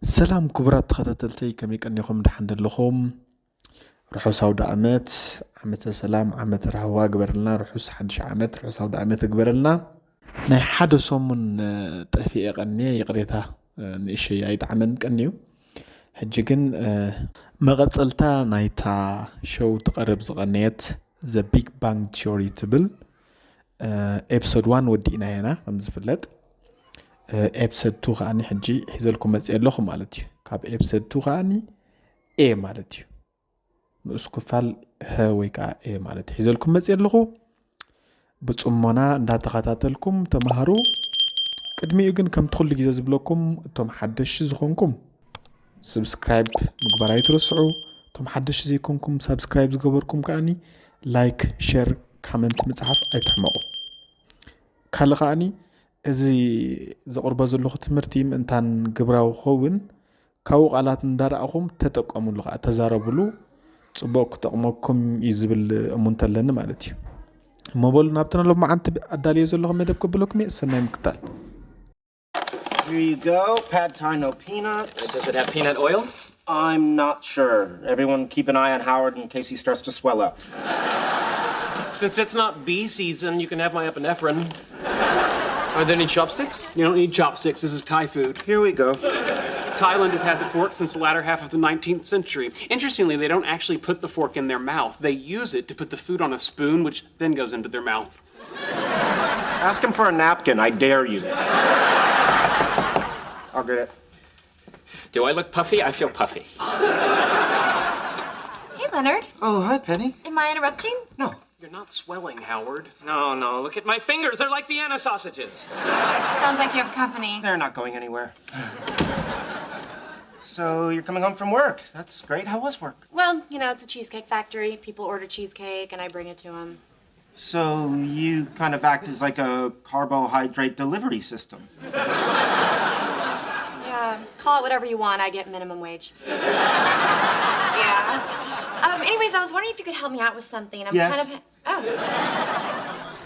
سلام كبرات تخطتلتي كم يكنيكم دحند لكم روحو سود عمت عمت سلام عمت رهوا قبرلنا روحو حدش عمت روحو سود عمت قبرلنا ناي حد صومن طفي قني يقريتها نشي عيد عمن قنيو حجكن مقصلتا نايتا شو تقرب زغنيت The Big Bang Theory تبل episode 1 ودينا هنا مزفلت episode 2 خاني حجي حيزلكم مسئل لكم مالتي كاب episode 2 خاني A مالتي نسكو فال هاويكا A مالتي حيزلكم مسئل لكم بتصمنا ناتخاتاتلكم تمهارو قدمي يغن كم تخل جيزة زبلكم توم حدش زخونكم سبسكرايب مقبراي ترسعو توم حدش زيكمكم سبسكرايب زقبركم كاني لايك شير كومنت مصحف ايتحمقو كالغاني ازي زقربا زلو تمرتي انتان قبراو خوين كاو قالات ندارأخم تتقامو لغا تزاربلو صبوك تقمكم يزبل منتلن مالتي موبل نابتنا لو ما انت ادالي زلو مدب كبلوكمي سناي مقتال. Here you go, pad thai no peanuts. Does it have peanut oil? I'm not sure. Everyone keep an eye on Howard in case he starts to swell up. Since it's not bee season, you can have my epinephrine. Are there any chopsticks? You don't need chopsticks. This is Thai food. Here we go. Thailand has had the fork since the latter half of the 19th century. Interestingly, they don't actually put the fork in their mouth. They use it to put the food on a spoon, which then goes into their mouth. Ask him for a napkin, I dare you. I'll get it. Do I look puffy? I feel puffy. Hey, Leonard. Oh, hi, Penny. Am I interrupting? No. You're not swelling, Howard. No, look at my fingers. They're like Vienna sausages. Sounds like you have company. They're not going anywhere. So you're coming home from work. That's great. How was work? Well, you know, it's a cheesecake factory. People order cheesecake, and I bring it to them. So you kind of act as like a carbohydrate delivery system. Yeah, call it whatever you want. I get minimum wage. Yeah. Anyways, I was wondering if you could help me out with something. I'm Yes. kind of... Oh.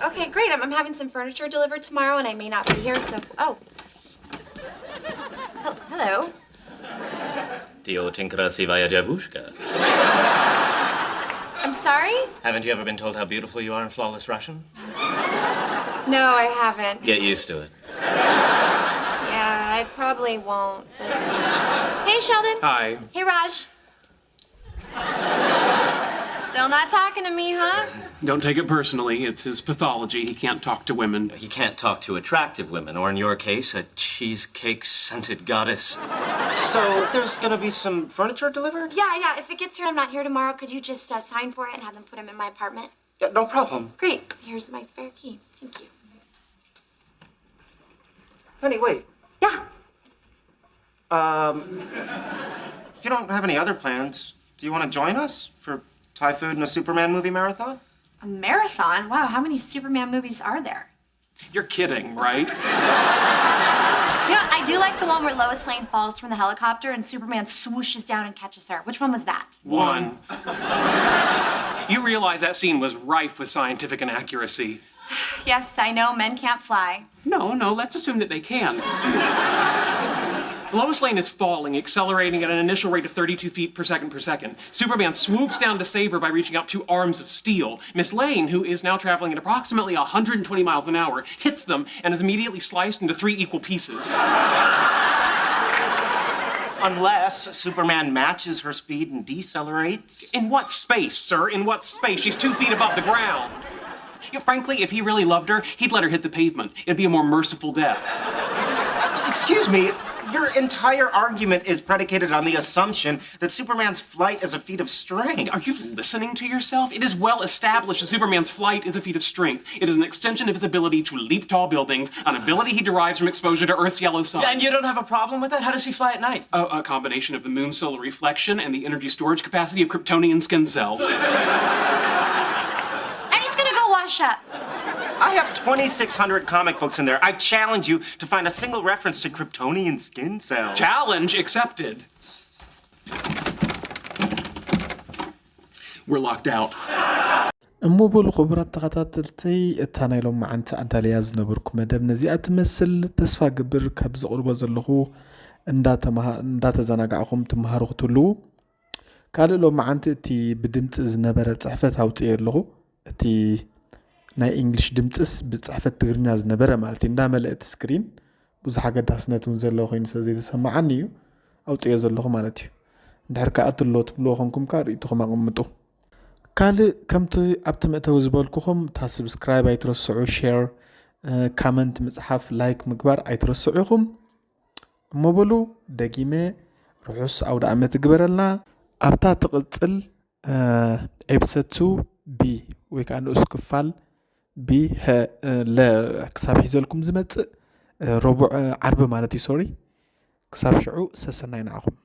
Okay, great. I'm having some furniture delivered tomorrow, and I may not be here, so... Oh. Hello. Ты очень красивая девушка. I'm sorry? Haven't you ever been told how beautiful you are in flawless Russian? No, I haven't. Get used to it. Yeah, I probably won't. But... Hey, Sheldon. Hi. Hey, Raj. Still not talking to me, huh? Don't take it personally. It's his pathology. He can't talk to women. He can't talk to attractive women, or in your case, a cheesecake-scented goddess. So there's gonna be some furniture delivered? Yeah. If it gets here and I'm not here tomorrow, could you just sign for it and have them put them in my apartment? Yeah, no problem. Great. Here's my spare key. Thank you. Honey, wait. Yeah. If you don't have any other plans, do you want to join us for Thai food and a Superman movie marathon? A marathon? Wow, how many Superman movies are there? You're kidding, right? You know, I do like the one where Lois Lane falls from the helicopter and Superman swooshes down and catches her. Which one was that? One. You realize that scene was rife with scientific inaccuracy. Yes, I know men can't fly. No, let's assume that they can. Lois Lane is falling, accelerating at an initial rate of 32 feet per second. Superman swoops down to save her by reaching out two arms of steel. Miss Lane, who is now traveling at approximately 120 miles an hour, hits them and is immediately sliced into 3 equal pieces. Unless Superman matches her speed and decelerates. In what space, sir? In what space? She's 2 feet above the ground. Yeah, frankly, if he really loved her, he'd let her hit the pavement. It'd be a more merciful death. Excuse me, your entire argument is predicated on the assumption that Superman's flight is a feat of strength. Are you listening to yourself? It is well established that Superman's flight is a feat of strength. It is an extension of his ability to leap tall buildings, an ability he derives from exposure to Earth's yellow sun. Yeah, and you don't have a problem with that? How does he fly at night? A combination of the moon's solar reflection and the energy storage capacity of Kryptonian skin cells. I'm just gonna go wash up. I have 2,600 comic books in there. I challenge you to find a single reference to Kryptonian skin cells. Challenge accepted. We're locked out. موبل خبرات تخطاتلتي اتانايلوم معنتا عداليا زنبركم مدب نزيئة تمثل تسفى قبر كابز قربة زلخو እንዳተዘናጋዕኹም ትመሃሩ ክትህልው ካልእ ሎም መዓንቲ እቲ ብድምፂ ዝነበረ ፅሕፈት ኣውፅእ ኣለኹ እቲ ናይ እንግሊሽ ድምፅስ ብፅሕፈት ትግርኛ ዝነበረ ማለት እዩ እንዳመልአ እቲ ስክሪን ብዙሕ ኣገዳስነት እውን ዘለዎ ኮይኑ ስለዘይተሰማዓኒ እዩ ኣውፅእ ዘለኹ ማለት እዩ እንድሕር ከዓ እትሎ ትብልዎ ኮንኩም ከዓ ርእይትኹም ኣቕምጡ ካልእ ከምቲ ኣብቲ መእተዊ ዝበልኩኹም እታ ሰብስክራይብ ኣይትረስዑ ሼር ካመንት ምፅሓፍ ላይክ ምግባር ኣይትረስዑ ኢኹም እሞ በሉ ደጊመ ርሑስ ኣውደ ዓመት ግበረልና ኣብታ ትቕፅል ኤፕሰቱ ቢ ወይ ከዓ ንእሱ ክፋል ቢ ክሳብ ሒዘልኩም ዝመፅእ ረቡዕ ዓርቢ ማለት እዩ ሶሪ ክሳብ ሽዑ ሰሰናይ ንዓኹም